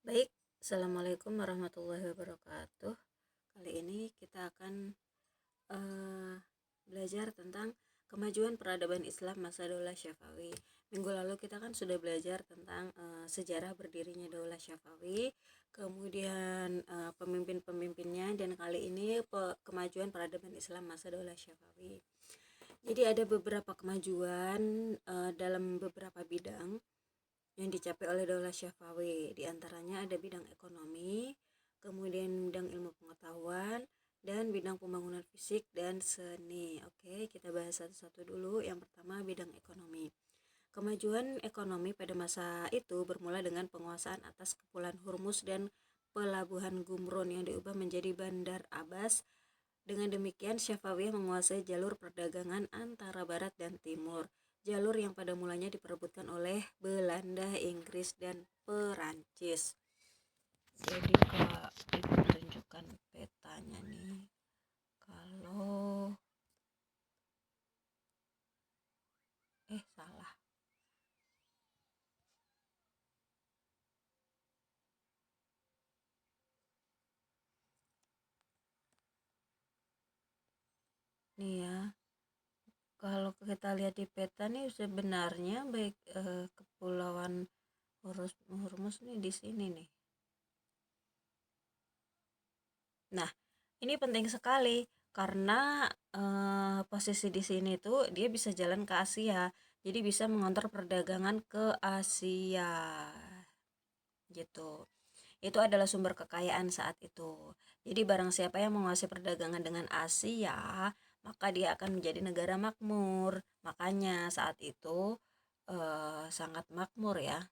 Baik, Assalamualaikum warahmatullahi wabarakatuh. Kali ini kita akan belajar tentang kemajuan peradaban Islam masa Daulah Syafawi. Minggu lalu kita kan sudah belajar tentang sejarah berdirinya Daulah Syafawi, kemudian pemimpin-pemimpinnya, dan kali ini kemajuan peradaban Islam masa Daulah Syafawi. Jadi ada beberapa kemajuan dalam beberapa bidang yang dicapai oleh Daulah Syafawi. Di antaranya ada bidang ekonomi, kemudian bidang ilmu pengetahuan, dan bidang pembangunan fisik dan seni. Oke, kita bahas satu-satu dulu. Yang pertama, bidang ekonomi. Kemajuan ekonomi pada masa itu bermula dengan penguasaan atas Kepulauan Hormuz dan pelabuhan Gumrun yang diubah menjadi Bandar Abbas. Dengan demikian, Syafawiyah menguasai jalur perdagangan antara barat dan timur, jalur yang pada mulanya diperebutkan oleh Belanda, Inggris, dan Perancis. Jadi Kak, Ibu tunjukkan petanya nih. Kalau salah. Nih ya. Kalau kita lihat di peta nih sebenarnya baik kepulauan Hormuz nih di sini nih. Nah, ini penting sekali karena posisi di sini tuh dia bisa jalan ke Asia. Jadi bisa mengontrol perdagangan ke Asia gitu. Itu adalah sumber kekayaan saat itu. Jadi barang siapa yang menguasai perdagangan dengan Asia, maka dia akan menjadi negara makmur. Makanya saat itu sangat makmur ya.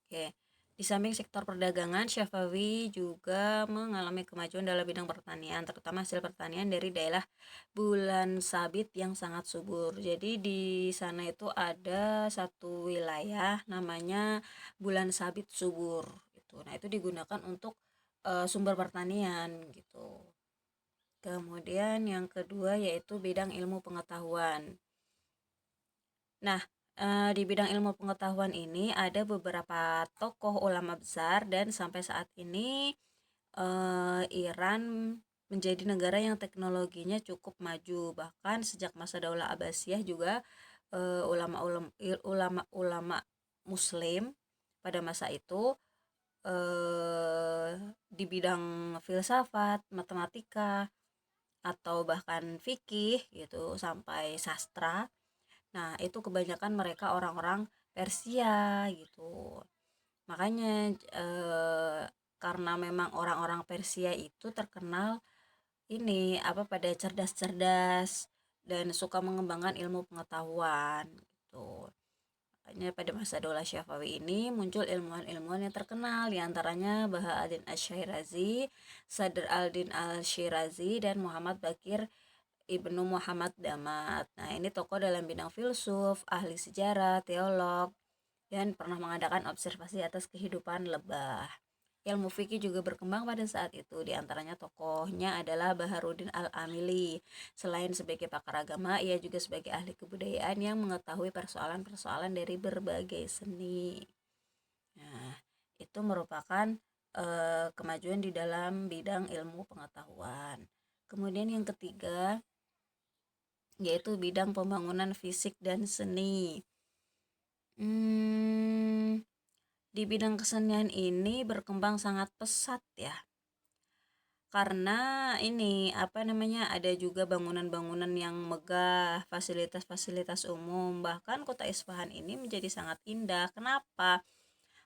Oke. Di samping sektor perdagangan, Syafawi juga mengalami kemajuan dalam bidang pertanian, terutama hasil pertanian dari daerah Bulan Sabit yang sangat subur. Jadi di sana itu ada satu wilayah namanya Bulan Sabit subur gitu. Nah, itu digunakan untuk sumber pertanian gitu. Kemudian yang kedua yaitu bidang ilmu pengetahuan. Nah, di bidang ilmu pengetahuan ini ada beberapa tokoh ulama besar dan sampai saat ini Iran menjadi negara yang teknologinya cukup maju. Bahkan sejak masa Daulah Abbasiyah juga ulama-ulama Muslim pada masa itu di bidang filsafat, matematika, atau bahkan fikih gitu sampai sastra. Nah, itu kebanyakan mereka orang-orang Persia gitu. Makanya karena memang orang-orang Persia itu terkenal ini pada cerdas-cerdas dan suka mengembangkan ilmu pengetahuan gitu. Makanya pada masa Daulah Syafawi ini muncul ilmuwan-ilmuwan yang terkenal, diantaranya Bahauddin Asy-Syirazi, Sadr al-Din al-Syirazi, dan Muhammad Bakir Ibnu Muhammad Damat. Nah, ini tokoh dalam bidang filsuf, ahli sejarah, teolog, dan pernah mengadakan observasi atas kehidupan lebah. Ilmu fikih juga berkembang pada saat itu. Di antaranya tokohnya adalah Baharuddin Al-Amili. Selain sebagai pakar agama, ia juga sebagai ahli kebudayaan yang mengetahui persoalan-persoalan dari berbagai seni. Nah, itu merupakan kemajuan di dalam bidang ilmu pengetahuan. Kemudian yang ketiga yaitu bidang pembangunan fisik dan seni. Di bidang kesenian ini berkembang sangat pesat ya. Karena ini ada juga bangunan-bangunan yang megah, fasilitas-fasilitas umum. Bahkan kota Isfahan ini menjadi sangat indah. Kenapa?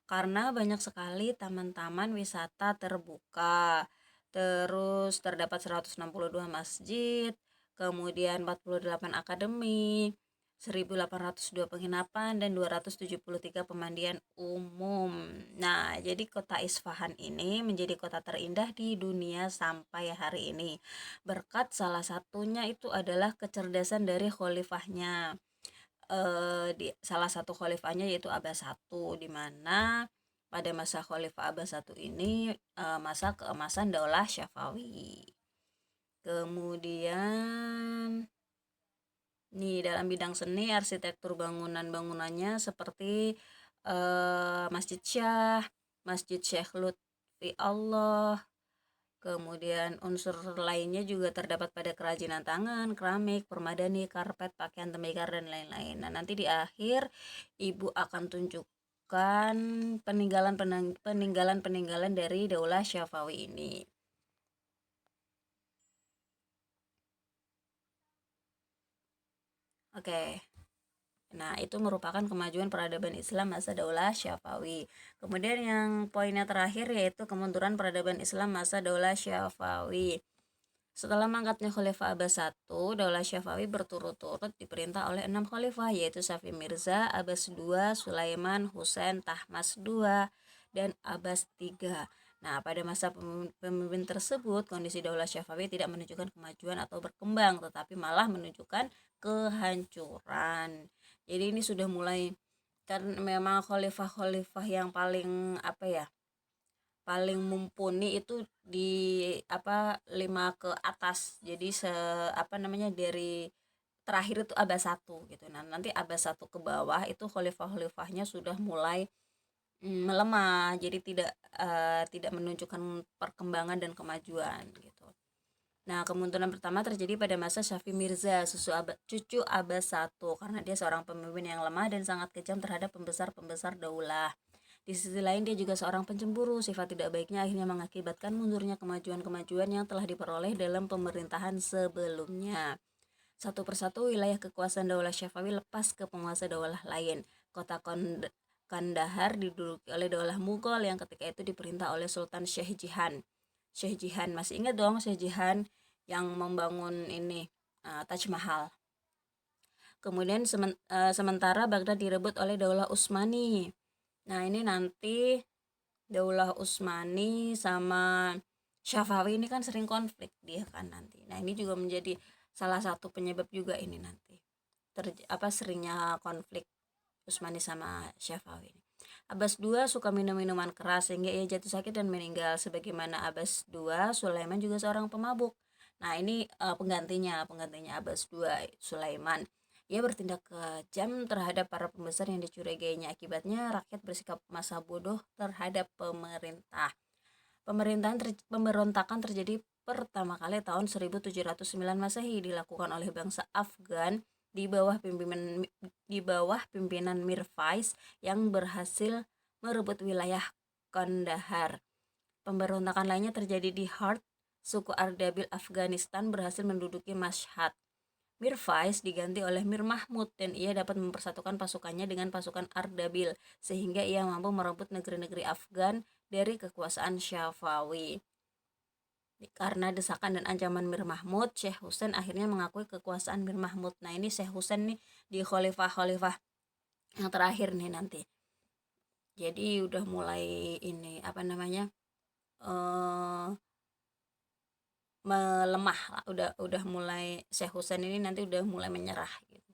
Karena banyak sekali taman-taman wisata terbuka. Terus terdapat 162 masjid, kemudian 48 akademi, 1802 penginapan, dan 273 pemandian umum. Nah, jadi kota Isfahan ini menjadi kota terindah di dunia sampai hari ini. Berkat salah satunya itu adalah kecerdasan dari khalifahnya. Di salah satu khalifahnya yaitu Abbas I, di mana pada masa Khalifah Abbas I ini masa keemasan Daulah Syafawi. Kemudian Nih dalam bidang seni, arsitektur bangunan-bangunannya seperti Masjid Syah, Masjid Syekh Lutfi Allah. Kemudian unsur lainnya juga terdapat pada kerajinan tangan, keramik, permadani, karpet, pakaian tembikar, dan lain-lain. Nah, nanti di akhir Ibu akan tunjukkan peninggalan-peninggalan dari Daulah Syafawi ini. Oke. Nah, itu merupakan kemajuan peradaban Islam masa Daulah Syafawi. Kemudian yang poinnya terakhir yaitu kemunduran peradaban Islam masa Daulah Syafawi. Setelah mangkatnya Khalifah Abbas I, Daulah Syafawi berturut-turut diperintah oleh 6 khalifah yaitu Safi Mirza, Abbas II, Sulaiman, Husain, Tahmas II, dan Abbas III. Nah, pada masa pemimpin tersebut, kondisi Daulah Syafawi tidak menunjukkan kemajuan atau berkembang, tetapi malah menunjukkan kehancuran. Jadi ini sudah mulai, kan memang khalifah-khalifah yang paling paling mumpuni itu di 5 ke atas. Jadi dari terakhir itu Abbas satu gitu. Nah, nanti Abbas satu ke bawah itu khalifah-khalifahnya sudah mulai melemah. Jadi tidak menunjukkan perkembangan dan kemajuan gitu. Nah, kemunduran pertama terjadi pada masa Syafi Mirza, cucu Abbas satu, karena dia seorang pemimpin yang lemah dan sangat kejam terhadap pembesar-pembesar daulah. Di sisi lain dia juga seorang pencemburu. Sifat tidak baiknya akhirnya mengakibatkan mundurnya kemajuan-kemajuan yang telah diperoleh dalam pemerintahan sebelumnya. Satu persatu wilayah kekuasaan Daulah Syafawi lepas ke penguasa daulah lain. Kota Kandahar diduduki oleh Daulah Mughal yang ketika itu diperintah oleh Sultan Syekh Jihan. Syekh Jihan, masih ingat dong Syekh Jihan yang membangun ini Taj Mahal. Kemudian sementara Baghdad direbut oleh Daulah Utsmani. Nah, ini nanti Daulah Utsmani sama Syafawi ini kan sering konflik dia kan nanti. Nah, ini juga menjadi salah satu penyebab juga ini nanti. Seringnya konflik Utsmani sama Syafawi. Abbas II suka minum minuman keras sehingga ia jatuh sakit dan meninggal. Sebagaimana Abbas II, Sulaiman juga seorang pemabuk. Nah, ini penggantinya Abbas II, Sulaiman. Ia bertindak kejam terhadap para pembesar yang dicurigainya. Akibatnya rakyat bersikap masa bodoh terhadap pemerintah. Pemberontakan terjadi pertama kali tahun 1709 Masehi, dilakukan oleh bangsa Afgan di bawah pimpinan Mir Faiz yang berhasil merebut wilayah Kandahar. Pemberontakan lainnya terjadi di Herat. Suku Ardabil Afghanistan berhasil menduduki Mashhad. Mir Faiz diganti oleh Mir Mahmud dan ia dapat mempersatukan pasukannya dengan pasukan Ardabil sehingga ia mampu merebut negeri-negeri Afgan dari kekuasaan Syafawi. Karena desakan dan ancaman Mir Mahmud, Syekh Husain akhirnya mengakui kekuasaan Mir Mahmud. Nah, ini Syekh Husain nih di khalifah-khalifah yang terakhir nih nanti. Jadi udah mulai ini melemah lah. Udah mulai Syekh Husain ini nanti udah mulai menyerah gitu.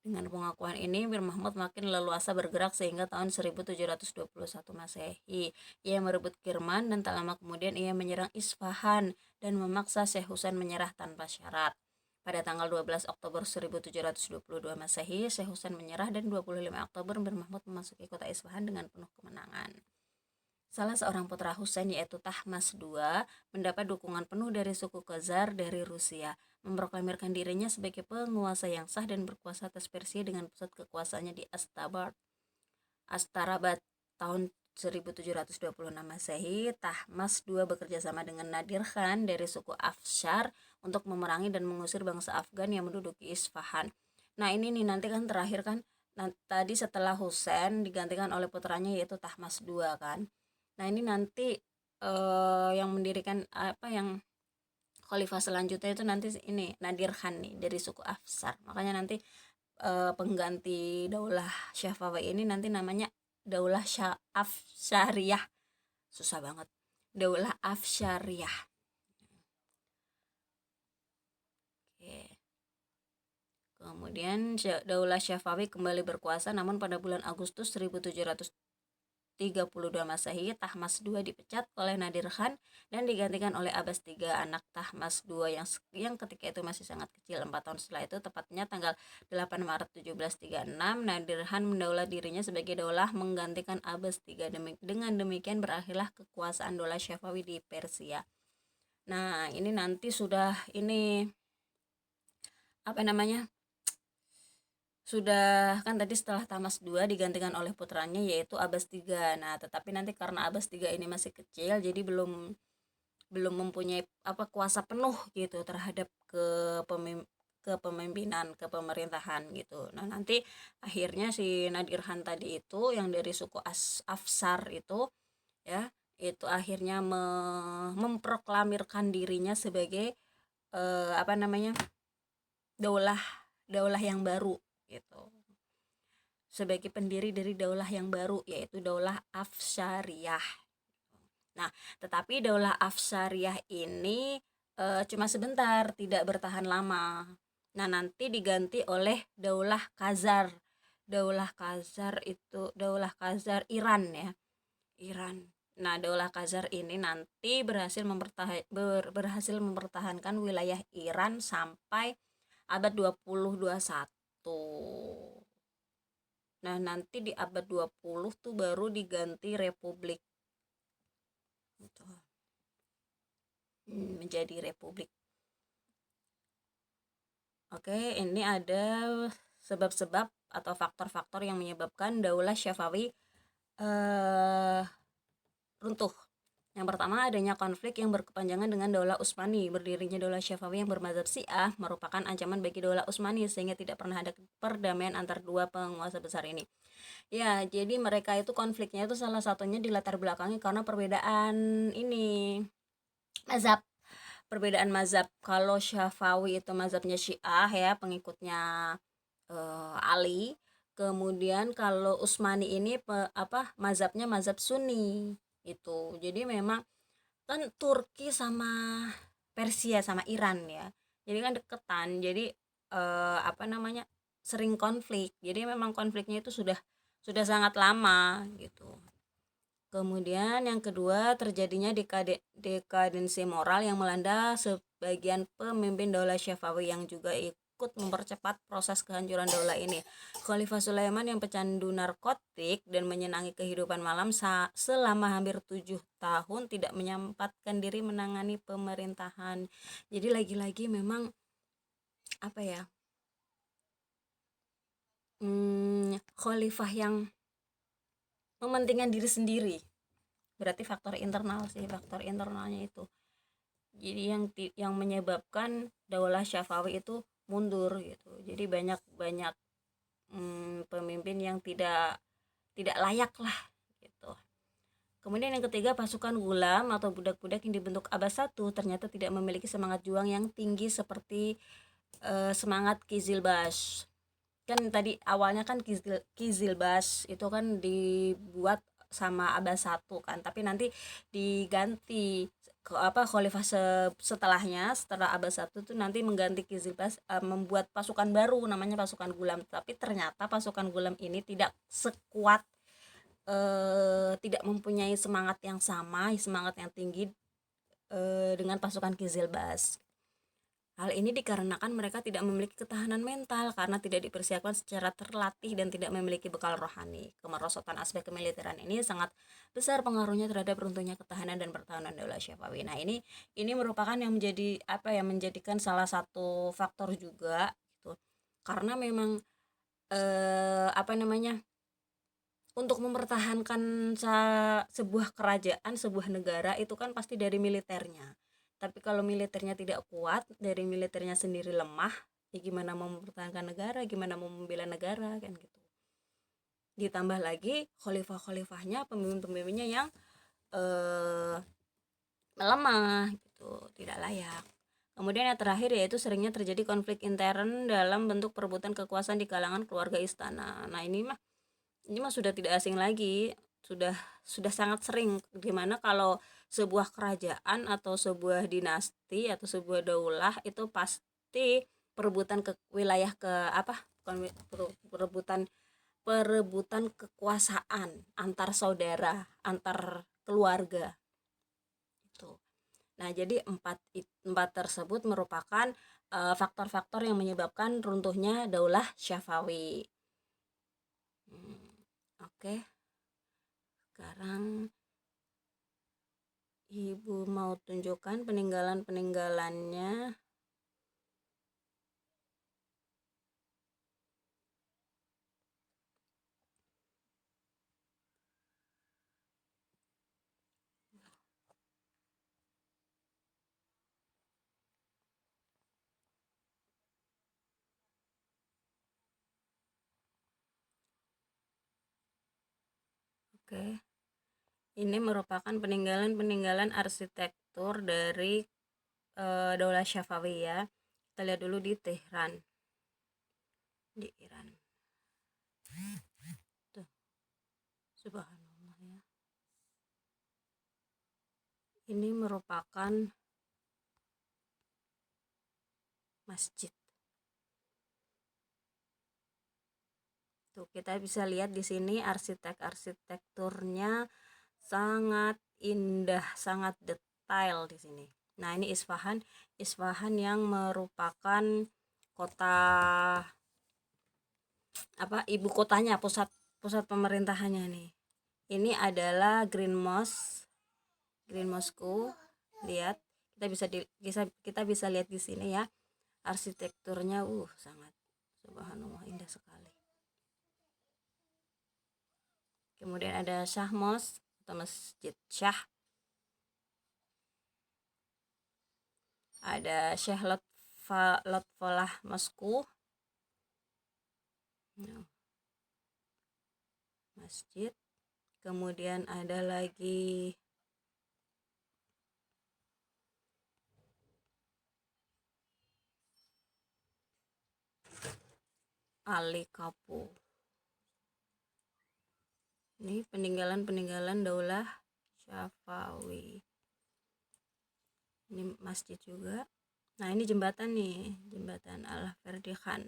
Dengan pengakuan ini, Mir Mahmud makin leluasa bergerak sehingga tahun 1721 Masehi ia merebut Kirman dan tak lama kemudian ia menyerang Isfahan dan memaksa Syekh Husain menyerah tanpa syarat. Pada tanggal 12 Oktober 1722 Masehi, Syekh Husain menyerah dan 25 Oktober Mir Mahmud memasuki kota Isfahan dengan penuh kemenangan. Salah seorang putra Husain yaitu Tahmas II mendapat dukungan penuh dari suku Khazar dari Rusia, memproklamirkan dirinya sebagai penguasa yang sah dan berkuasa atas Persia dengan pusat kekuasaannya di Astarabat. Tahun 1726 Masehi, Tahmas II bekerja sama dengan Nadir Khan dari suku Afshar untuk memerangi dan mengusir bangsa Afgan yang menduduki Isfahan. Nah, ini nih nanti kan terakhir kan, tadi setelah Husain digantikan oleh putranya yaitu Tahmas II kan. Nah, ini nanti yang mendirikan yang khalifah selanjutnya itu nanti ini Nadir Khan nih dari suku Afshar. Makanya nanti pengganti Daulah Syafawi ini nanti namanya Daulah Afsyariyah. Susah banget. Daulah Afsyariyah. Oke. Kemudian Daulah Syafawi kembali berkuasa namun pada bulan Agustus 1700 32 Masehi, Tahmas II dipecat oleh Nadir Khan dan digantikan oleh Abbas III, anak Tahmas II yang ketika itu masih sangat kecil. 4 tahun setelah itu, tepatnya tanggal 8 Maret 1736, Nadir Khan mendaulat dirinya sebagai daulah menggantikan Abbas III. Dengan demikian berakhirlah kekuasaan daulah Syafawi di Persia. Nah, ini nanti sudah ini apa namanya? Sudah kan tadi setelah Tahmas II digantikan oleh putranya yaitu Abbas III. Nah, tetapi nanti karena Abbas III ini masih kecil, jadi belum belum mempunyai kuasa penuh gitu terhadap kepemimpinan, kepemerintahan gitu. Nah, nanti akhirnya si Nadir Khan tadi itu yang dari suku Afsar itu ya, itu akhirnya memproklamirkan dirinya sebagai apa namanya? daulah daulah yang baru gitu, sebagai pendiri dari daulah yang baru yaitu daulah Afsariyah. Nah, tetapi daulah Afsariyah ini cuma sebentar, tidak bertahan lama. Nah, nanti diganti oleh daulah Khazar. Daulah Khazar Iran ya, Iran. Nah, daulah Khazar ini nanti berhasil mempertahankan wilayah Iran sampai abad 20-21. Nah, nanti di abad 20 tuh baru diganti republik gitu. Menjadi republik. Oke, ini ada sebab-sebab atau faktor-faktor yang menyebabkan daulah Syafawi runtuh. Yang pertama, adanya konflik yang berkepanjangan dengan daulah Utsmani. Berdirinya daulah Syafawi yang bermadzhab Syiah merupakan ancaman bagi daulah Utsmani sehingga tidak pernah ada perdamaian antar dua penguasa besar ini. Ya, jadi mereka itu konfliknya itu salah satunya dilatar belakangi karena perbedaan ini mazhab. Perbedaan mazhab. Kalau Syafawi itu mazhabnya Syiah ya, pengikutnya Ali. Kemudian kalau Utsmani ini mazhabnya mazhab Sunni itu. Jadi memang kan Turki sama Persia sama Iran ya, jadi kan deketan, jadi sering konflik, jadi memang konfliknya itu sudah sangat lama gitu. Kemudian yang kedua, terjadinya dekadensi moral yang melanda sebagian pemimpin daulah Syafawi yang juga ikut mempercepat proses kehancuran daulah ini. Khalifah Sulaiman yang pecandu narkotik dan menyenangi kehidupan malam selama hampir 7 tahun tidak menyempatkan diri menangani pemerintahan. Jadi lagi-lagi memang apa ya, khalifah yang mementingkan diri sendiri. Berarti faktor internal sih, faktor internalnya itu. Jadi yang menyebabkan daulah Syafawi itu mundur gitu. Jadi banyak pemimpin yang tidak layak lah gitu. Kemudian yang ketiga, pasukan gulam atau budak-budak yang dibentuk Abbas I ternyata tidak memiliki semangat juang yang tinggi seperti semangat Kizilbash. Kan tadi awalnya kan Kizilbash itu kan dibuat sama Abbas I kan, tapi nanti diganti khalifah setelahnya, setelah Abbas I itu nanti mengganti Kizilbash, membuat pasukan baru namanya pasukan gulam, tapi ternyata pasukan gulam ini tidak sekuat, tidak mempunyai semangat yang sama, semangat yang tinggi dengan pasukan Kizilbash. Hal ini dikarenakan mereka tidak memiliki ketahanan mental karena tidak dipersiapkan secara terlatih dan tidak memiliki bekal rohani. Kemerosotan aspek kemiliteran ini sangat besar pengaruhnya terhadap runtuhnya ketahanan dan pertahanan daulah Syafawi. Nah, ini merupakan yang menjadikan salah satu faktor juga gitu. Karena memang untuk mempertahankan sebuah kerajaan, sebuah negara itu kan pasti dari militernya. Tapi kalau militernya tidak kuat, dari militernya sendiri lemah, ya gimana mau mempertahankan negara, gimana mau membela negara kan gitu. Ditambah lagi khalifah-khalifahnya, pemimpin-pemimpinnya yang melemah gitu, tidak layak. Kemudian yang terakhir yaitu seringnya terjadi konflik intern dalam bentuk perebutan kekuasaan di kalangan keluarga istana. Nah, ini mah sudah tidak asing lagi, sudah sangat sering, dimana kalau sebuah kerajaan atau sebuah dinasti atau sebuah daulah itu pasti perebutan ke wilayah, perebutan perebutan kekuasaan antar saudara, antar keluarga itu. Nah, jadi empat tersebut merupakan faktor-faktor yang menyebabkan runtuhnya Daulah Syafawi. Oke. Sekarang Ibu mau tunjukkan peninggalan-peninggalannya. Oke. Ini merupakan peninggalan-peninggalan arsitektur dari Daulah Syafawi ya. Kita lihat dulu di Tehran, di Iran. Tuh, subhanallah ya. Ini merupakan masjid. Tuh, kita bisa lihat di sini arsitekturnya sangat indah, sangat detail di sini. Nah, ini Isfahan yang merupakan kota ibu kotanya, pusat pemerintahannya nih. Ini adalah Green Mosque. Lihat, kita bisa lihat di sini ya. Arsitekturnya sangat subhanallah indah sekali. Kemudian ada Shah Mosque atau Masjid Shah. Ada Syekh Lotfollah Mosque. Masjid. Kemudian ada lagi Ali Kapu. Ini peninggalan Daulah Syafawi. Ini masjid juga. Nah, ini jembatan nih, jembatan Al-Ferdi Khan.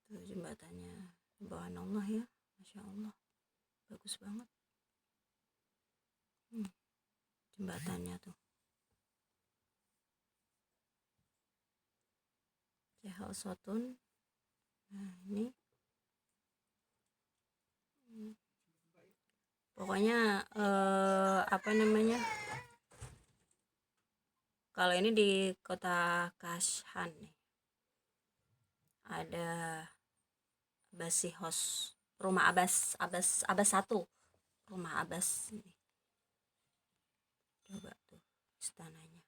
Tuh jembatannya, subhanallah ya, masya Allah, bagus banget. Jembatannya tuh. Jahal Sotun. Nah, ini pokoknya kalau ini di kota Kashan nih, ada Basihos, rumah Abbas 1, rumah Abbas ini. Coba tuh istananya,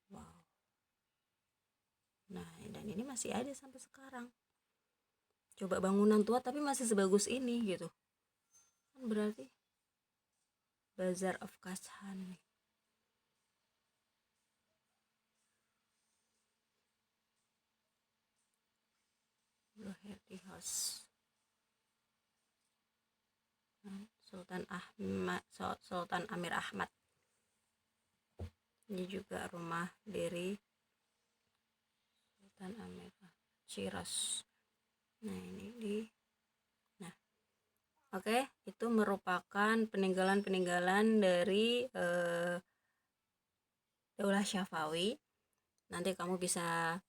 wow. Nah, dan ini masih ada sampai sekarang. Coba bangunan tua tapi masih sebagus ini gitu kan, berarti Bazar of Kashan nih. Loherdi House, Sultan Amir Ahmad. Ini juga rumah dari Sultan Amir Shiraz. Nah, ini oke, itu merupakan peninggalan dari Daulah Syafawi. Nanti kamu bisa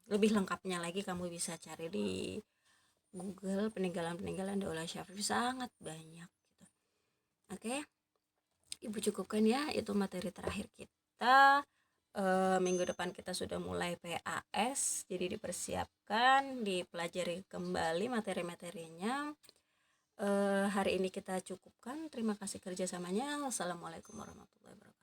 lebih lengkapnya lagi kamu bisa cari di Google, peninggalan Daulah Syafawi sangat banyak gitu. Oke, Ibu cukupkan ya, itu materi terakhir kita. Minggu depan kita sudah mulai PAS, jadi dipersiapkan, dipelajari kembali materi-materinya. Hari ini kita cukupkan. Terima kasih kerjasamanya. Wassalamualaikum warahmatullahi wabarakatuh.